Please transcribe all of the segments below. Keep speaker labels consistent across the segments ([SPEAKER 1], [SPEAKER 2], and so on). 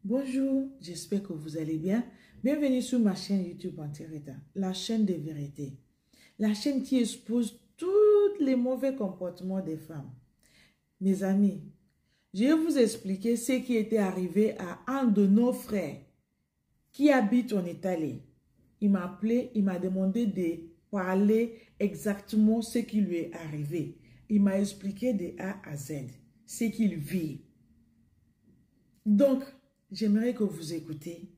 [SPEAKER 1] Bonjour, j'espère que vous allez bien. Bienvenue sur ma chaîne YouTube Antirita, la chaîne des vérités. La chaîne qui expose tous les mauvais comportements des femmes. Mes amis, je vais vous expliquer ce qui était arrivé à un de nos frères qui habite en Italie. Il m'a appelé, il m'a demandé de parler exactement ce qui lui est arrivé. Il m'a expliqué de A à Z ce qu'il vit. Donc, j'aimerais que vous écoutez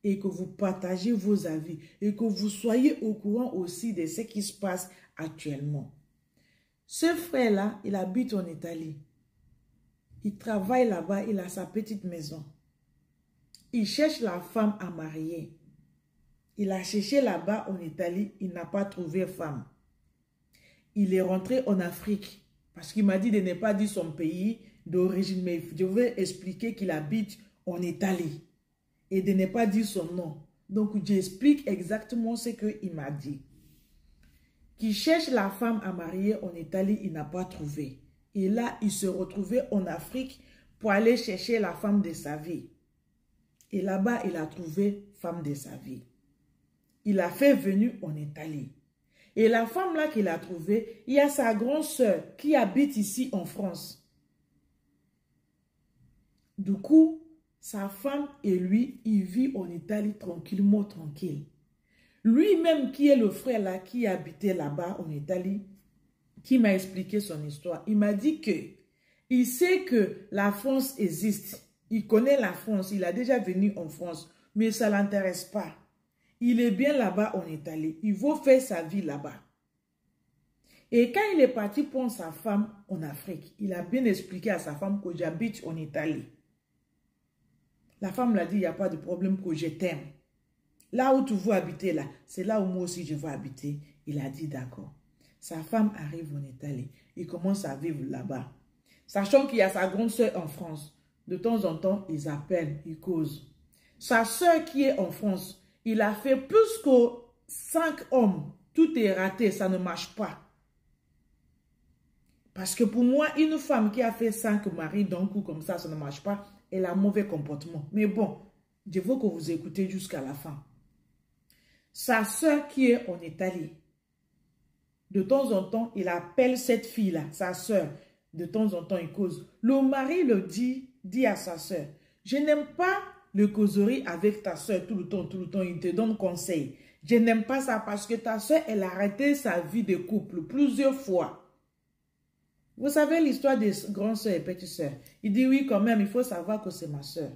[SPEAKER 1] et que vous partagez vos avis et que vous soyez au courant aussi de ce qui se passe actuellement. Ce frère-là, il habite en Italie. Il travaille là-bas, il a sa petite maison. Il cherche la femme à marier. Il a cherché là-bas en Italie, il n'a pas trouvé femme. Il est rentré en Afrique parce qu'il m'a dit de ne pas dire son pays d'origine, mais je vais expliquer qu'il habite en Italie et de ne pas dire son nom. Donc, j'explique exactement ce qu'il m'a dit. Qu'il cherche la femme à marier en Italie, il n'a pas trouvé. Et là, il se retrouvait en Afrique pour aller chercher la femme de sa vie. Et là-bas, il a trouvé femme de sa vie. Il a fait venir en Italie. Et la femme là qu'il a trouvée, il y a sa grande sœur qui habite ici en France. Du coup, sa femme et lui, ils vivent en Italie tranquillement, tranquille. Lui-même qui est le frère là, qui habitait là-bas en Italie, qui m'a expliqué son histoire, il m'a dit que il sait que la France existe. Il connaît la France, il a déjà venu en France, mais ça ne l'intéresse pas. Il est bien là-bas en Italie, il veut faire sa vie là-bas. Et quand il est parti prendre sa femme en Afrique, il a bien expliqué à sa femme que j'habite en Italie. La femme l'a dit, il n'y a pas de problème, que je t'aime. Là où tu veux habiter, là, c'est là où moi aussi je veux habiter. Il a dit d'accord. Sa femme arrive en Italie. Il commence à vivre là-bas. Sachant qu'il y a sa grande soeur en France. De temps en temps, ils appellent, ils causent. Sa soeur qui est en France, il a fait plus que 5 hommes. Tout est raté, ça ne marche pas. Parce que pour moi, une femme qui a fait 5 maris d'un coup comme ça ne marche pas. Elle a un mauvais comportement. Mais bon, je veux que vous écoutez jusqu'à la fin. Sa soeur qui est en Italie, de temps en temps, il appelle cette fille-là, sa soeur. De temps en temps, il cause. Le mari le dit à sa soeur, je n'aime pas le causerie avec ta soeur tout le temps, il te donne conseil. Je n'aime pas ça parce que ta soeur, elle a arrêté sa vie de couple plusieurs fois. Vous savez l'histoire des grandes soeurs et petites soeurs. Il dit oui quand même, il faut savoir que c'est ma soeur.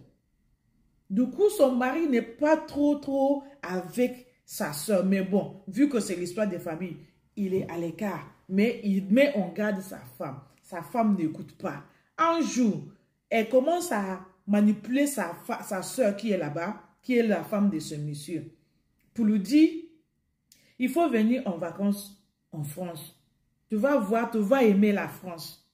[SPEAKER 1] Du coup, son mari n'est pas trop avec sa soeur. Mais bon, vu que c'est l'histoire des familles, il est à l'écart. Mais il met en garde sa femme. Sa femme n'écoute pas. Un jour, elle commence à manipuler sa soeur qui est là-bas, qui est la femme de ce monsieur, pour lui dire, il faut venir en vacances en France. Tu vas voir, tu vas aimer la France.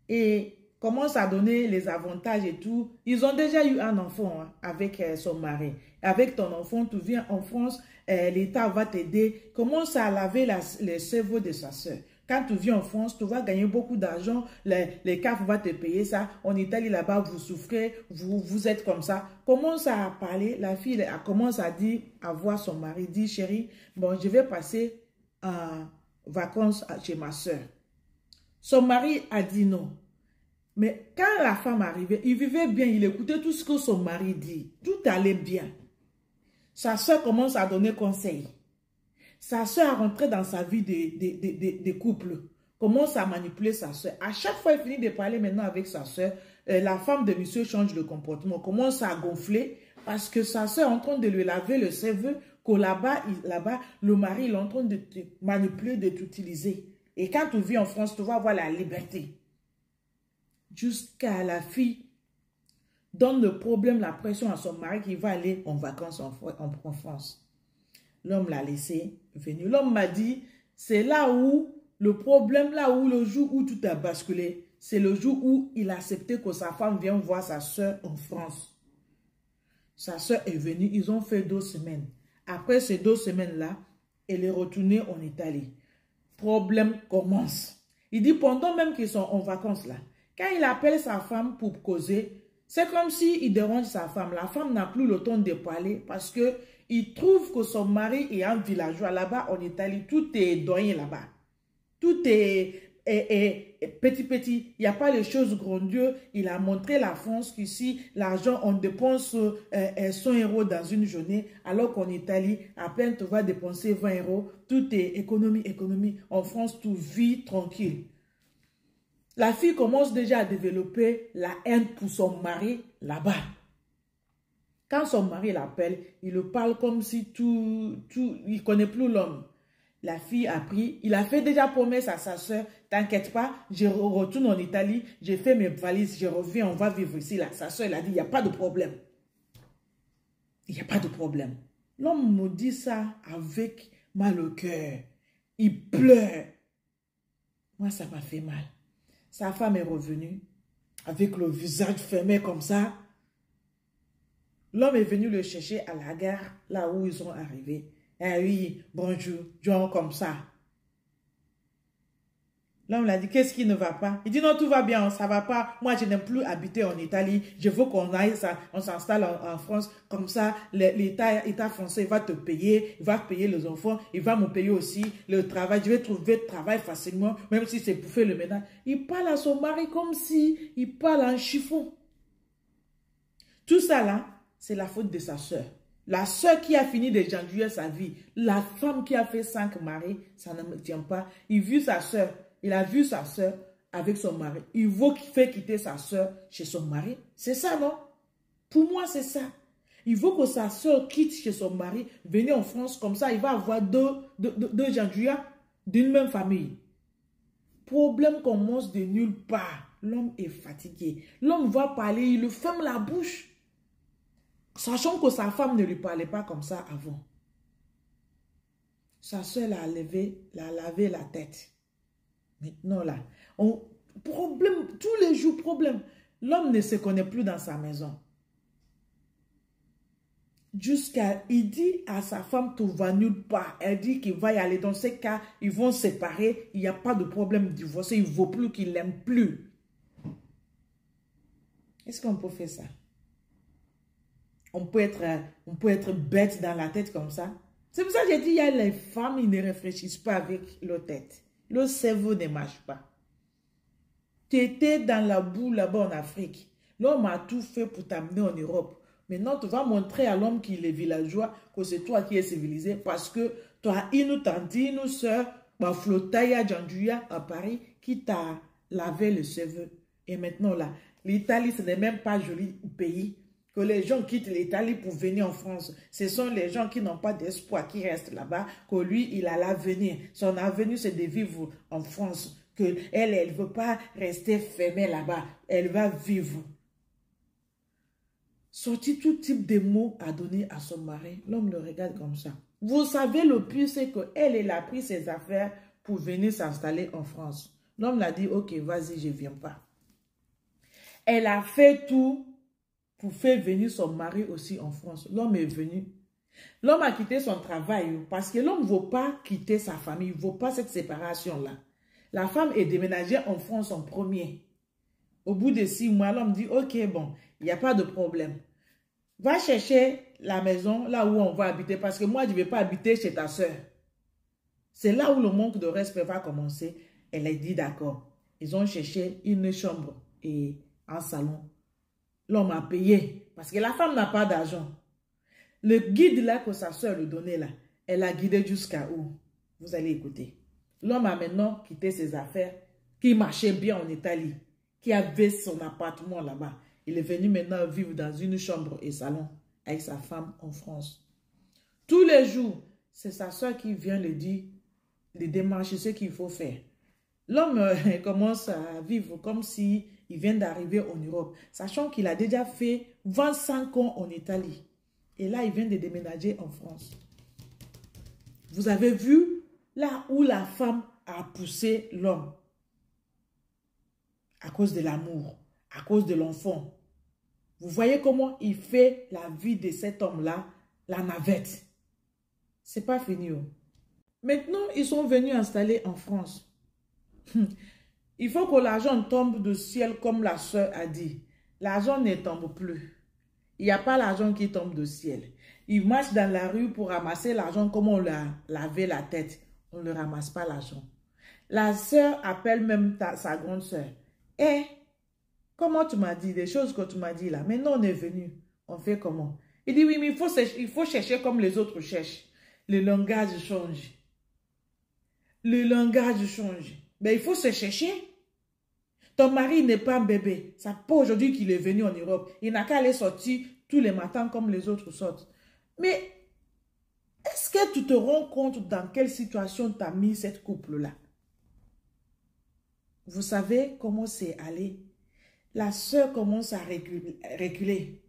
[SPEAKER 1] Et commence à donner les avantages et tout. Ils ont déjà eu un enfant avec son mari. Avec ton enfant, tu viens en France, l'État va t'aider. Commence à laver les cerveaux de sa soeur. Quand tu viens en France, tu vas gagner beaucoup d'argent. Les CAF vont te payer ça. En Italie, là-bas, vous souffrez, vous êtes comme ça. Commence à parler. La fille commence à dire, à voir son mari, dit, chérie, bon, je vais passer vacances chez ma soeur. Son mari a dit non. Mais quand la femme arrivait, il vivait bien, il écoutait tout ce que son mari dit. Tout allait bien. Sa soeur commence à donner conseil. Sa soeur a rentré dans sa vie de couple. Commence à manipuler sa soeur. À chaque fois, il finit de parler maintenant avec sa soeur. La femme de monsieur change de comportement. Commence à gonfler parce que sa soeur est en train de lui laver le cerveau. Que là-bas, le mari il est en train de te manipuler, de t'utiliser. Et quand tu vis en France, tu vas avoir la liberté. Jusqu'à la fille donne le problème, la pression à son mari qui va aller en vacances en France. L'homme l'a laissé venir. L'homme m'a dit, c'est là où le problème, là où le jour où tout a basculé, c'est le jour où il a accepté que sa femme vienne voir sa soeur en France. Sa soeur est venue, ils ont fait 2 semaines. Après ces 2 semaines-là, elle est retournée en Italie. Problème commence. Il dit pendant même qu'ils sont en vacances là, quand il appelle sa femme pour causer, C'est comme s'il dérange sa femme. La femme n'a plus le temps de parler parce que il trouve que son mari est un villageois. Là-bas, en Italie, tout est doyen là-bas. Tout est petit. Il n'y a pas les choses grandioses. Il a montré la France qu'ici, l'argent, on dépense 100 euros dans une journée, alors qu'en Italie, à peine tu vas dépenser 20 euros. Tout est économie. En France, tout vit tranquille. La fille commence déjà à développer la haine pour son mari là-bas. Quand son mari l'appelle, il le parle comme si il ne connaît plus l'homme. La fille a pris, il a fait déjà promesse à sa soeur, t'inquiète pas, je retourne en Italie, j'ai fait mes valises, je reviens, on va vivre ici. Là. Sa soeur, elle a dit, il n'y a pas de problème. Il n'y a pas de problème. L'homme me dit ça avec mal au cœur. Il pleure. Moi, ça m'a fait mal. Sa femme est revenue avec le visage fermé comme ça. L'homme est venu le chercher à la gare, là où ils sont arrivés. Eh oui, bonjour, genre comme ça. L'homme l'a dit, qu'est-ce qui ne va pas? Il dit, non, tout va bien, ça va pas. Moi, je n'aime plus habiter en Italie. Je veux qu'on aille, on s'installe en France. Comme ça, l'État français va te payer. Il va payer les enfants. Il va me payer aussi le travail. Je vais trouver de travail facilement, même si c'est pour faire le ménage. Il parle à son mari comme si il parle à un chiffon. Tout ça là, c'est la faute de sa soeur. La soeur qui a fini de genouiller sa vie. La femme qui a fait 5 maris, ça ne me tient pas. Il a vu sa soeur avec son mari. Il veut faire quitter sa soeur chez son mari. C'est ça, non? Pour moi, c'est ça. Il veut que sa soeur quitte chez son mari, venir en France, comme ça, il va avoir deux genouillats d'une même famille. Problème commence de nulle part. L'homme est fatigué. L'homme va parler, il le ferme la bouche. Sachant que sa femme ne lui parlait pas comme ça avant. Sa soeur l'a lavé la tête. Maintenant là, problème, tous les jours problème. L'homme ne se connaît plus dans sa maison. Il dit à sa femme, tu vas nulle part. Elle dit qu'il va y aller. Dans ces cas, ils vont se séparer. Il n'y a pas de problème divorcé. Il ne vaut plus qu'il l'aime plus. Est-ce qu'on peut faire ça? On peut être bête dans la tête comme ça. C'est pour ça que j'ai dit, il y a les femmes, ils ne réfléchissent pas avec leur tête. Le cerveau ne marche pas. Tu étais dans la boue là-bas en Afrique. L'homme a tout fait pour t'amener en Europe. Maintenant, tu vas montrer à l'homme qu'il est villageois que c'est toi qui es civilisé parce que tu as une tante, une soeur, Flotaya Djanduya à Paris qui t'a lavé le cerveau. Et maintenant là, l'Italie, ce n'est même pas un joli pays. Que les gens quittent l'Italie pour venir en France. Ce sont les gens qui n'ont pas d'espoir qui restent là-bas. Que lui, il a l'avenir. Son avenir, c'est de vivre en France. Que elle ne veut pas rester fermée là-bas. Elle va vivre. Sorti tout type de mots à donner à son mari. L'homme le regarde comme ça. Vous savez, le pire, c'est qu'elle a pris ses affaires pour venir s'installer en France. L'homme l'a dit, ok, vas-y, je ne viens pas. Elle a fait tout pour faire venir son mari aussi en France. L'homme est venu. L'homme a quitté son travail parce que l'homme ne veut pas quitter sa famille. Il ne veut pas cette séparation-là. La femme est déménagée en France en premier. Au bout de 6 mois, l'homme dit, ok, bon, il n'y a pas de problème. Va chercher la maison là où on va habiter parce que moi, je ne vais pas habiter chez ta soeur. C'est là où le manque de respect va commencer. Elle a dit d'accord. Ils ont cherché une chambre et un salon. L'homme a payé parce que la femme n'a pas d'argent. Le guide là que sa soeur lui donnait là, elle a guidé jusqu'à où? Vous allez écouter. L'homme a maintenant quitté ses affaires, qui marchait bien en Italie, qui avait son appartement là-bas. Il est venu maintenant vivre dans une chambre et salon avec sa femme en France. Tous les jours, c'est sa soeur qui vient lui dire les démarches, ce qu'il faut faire. L'homme commence à vivre comme si il vient d'arriver en Europe, sachant qu'il a déjà fait 25 ans en Italie. Et là, il vient de déménager en France. Vous avez vu là où la femme a poussé l'homme à cause de l'amour, à cause de l'enfant. Vous voyez comment il fait la vie de cet homme-là, la navette. C'est pas fini. Maintenant, ils sont venus installer en France. Il faut que l'argent tombe du ciel comme la soeur a dit. l'argent ne tombe plus. Il n'y a pas l'argent qui tombe du ciel. Ils marchent dans la rue pour ramasser l'argent comme on l'a lavé la tête. On ne ramasse pas l'argent. La sœur appelle même sa grande sœur. Eh, comment tu m'as dit des choses que tu m'as dit là? Maintenant on est venu. On fait comment? Il dit oui, mais il faut chercher comme les autres cherchent. Le langage change. Le langage change. Mais il faut se chercher. Ton mari n'est pas un bébé. Ça pas aujourd'hui qu'il est venu en Europe. Il n'a qu'à aller sortir tous les matins comme les autres sortent. Mais est-ce que tu te rends compte dans quelle situation tu as mis cette couple-là? Vous savez comment c'est allé? La sœur commence à reculer.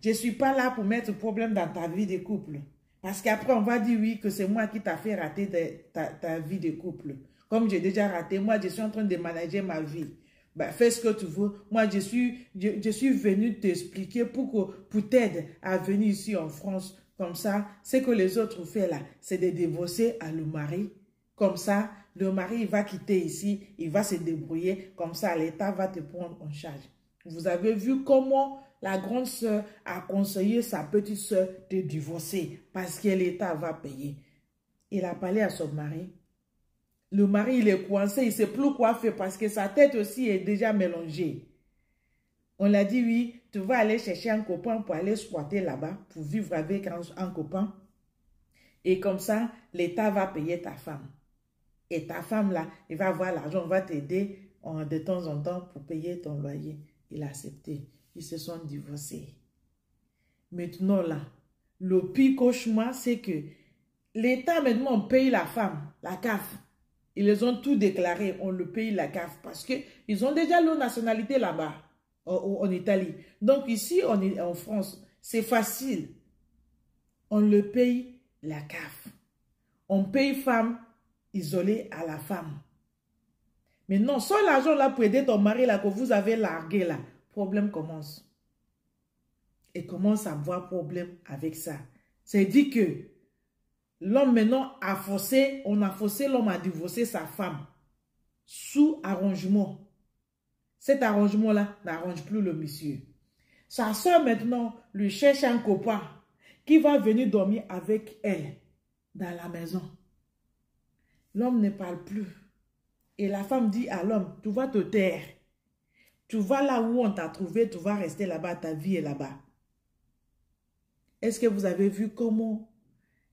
[SPEAKER 1] Je ne suis pas là pour mettre problème dans ta vie de couple. Parce qu'après, on va dire oui, que c'est moi qui t'a fait rater ta vie de couple. Comme j'ai déjà raté, moi, je suis en train de manager ma vie. Ben, fais ce que tu veux. Moi, je suis venu t'expliquer pour t'aider à venir ici en France. Comme ça, ce que les autres font là, c'est de divorcer à le mari. Comme ça, le mari il va quitter ici, il va se débrouiller. Comme ça, l'État va te prendre en charge. Vous avez vu comment la grande sœur a conseillé sa petite sœur de divorcer parce que l'État va payer. Il a parlé à son mari. Le mari, il est coincé, il ne sait plus quoi faire parce que sa tête aussi est déjà mélangée. On l'a dit, oui, tu vas aller chercher un copain pour aller squatter là-bas, pour vivre avec un copain. Et comme ça, l'État va payer ta femme. Et ta femme, là, elle va avoir l'argent, on va t'aider de temps en temps pour payer ton loyer. Il a accepté. Ils se sont divorcés. Maintenant, là, le pire cauchemar, c'est que l'État, maintenant, paye la femme, la CAF. Ils les ont tout déclaré, on le paye la CAF parce qu'ils ont déjà leur nationalité là-bas, en Italie. Donc ici, en France, c'est facile. On le paye la CAF. On paye femme isolée à la femme. Mais non, sans l'argent là pour aider ton mari là que vous avez largué là, problème commence. Et commence à avoir problème avec ça. C'est dit que l'homme maintenant a forcé, on a forcé l'homme à divorcer sa femme sous arrangement. Cet arrangement-là n'arrange plus le monsieur. Sa soeur maintenant lui cherche un copain qui va venir dormir avec elle dans la maison. L'homme ne parle plus. Et la femme dit à l'homme, tu vas te taire. Tu vas là où on t'a trouvé, tu vas rester là-bas, ta vie est là-bas. Est-ce que vous avez vu comment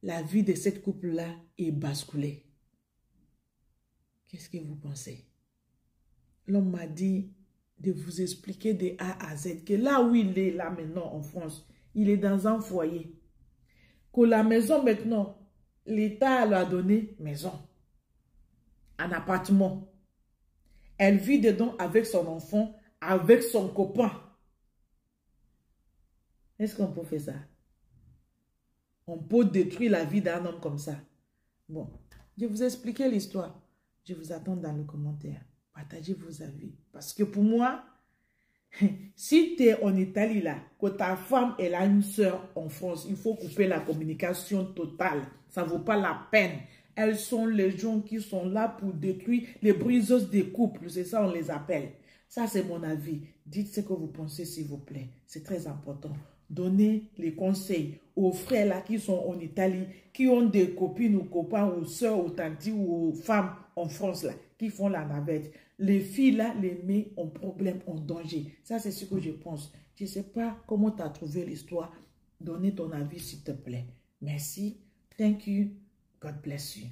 [SPEAKER 1] la vie de cette couple-là est basculée? Qu'est-ce que vous pensez? L'homme m'a dit de vous expliquer de A à Z que là où il est là maintenant en France, il est dans un foyer. Que la maison maintenant, l'État lui a donné maison, un appartement. Elle vit dedans avec son enfant, avec son copain. Est-ce qu'on peut faire ça? On peut détruire la vie d'un homme comme ça. Bon, je vous ai expliqué l'histoire. Je vous attends dans le commentaire. Partagez vos avis. Parce que pour moi, si tu es en Italie là, que ta femme elle a une soeur en France, il faut couper la communication totale. Ça ne vaut pas la peine. Elles sont les gens qui sont là pour détruire les briseuses des couples. C'est ça on les appelle. Ça c'est mon avis. Dites ce que vous pensez s'il vous plaît. C'est très important. Donnez les conseils aux frères là qui sont en Italie, qui ont des copines ou copains ou soeurs ou tantes ou aux femmes en France là, qui font la navette. Les filles là, les met en problème, en danger. Ça c'est ce que je pense. Je ne sais pas comment tu as trouvé l'histoire. Donnez ton avis s'il te plaît. Merci. Thank you. God bless you.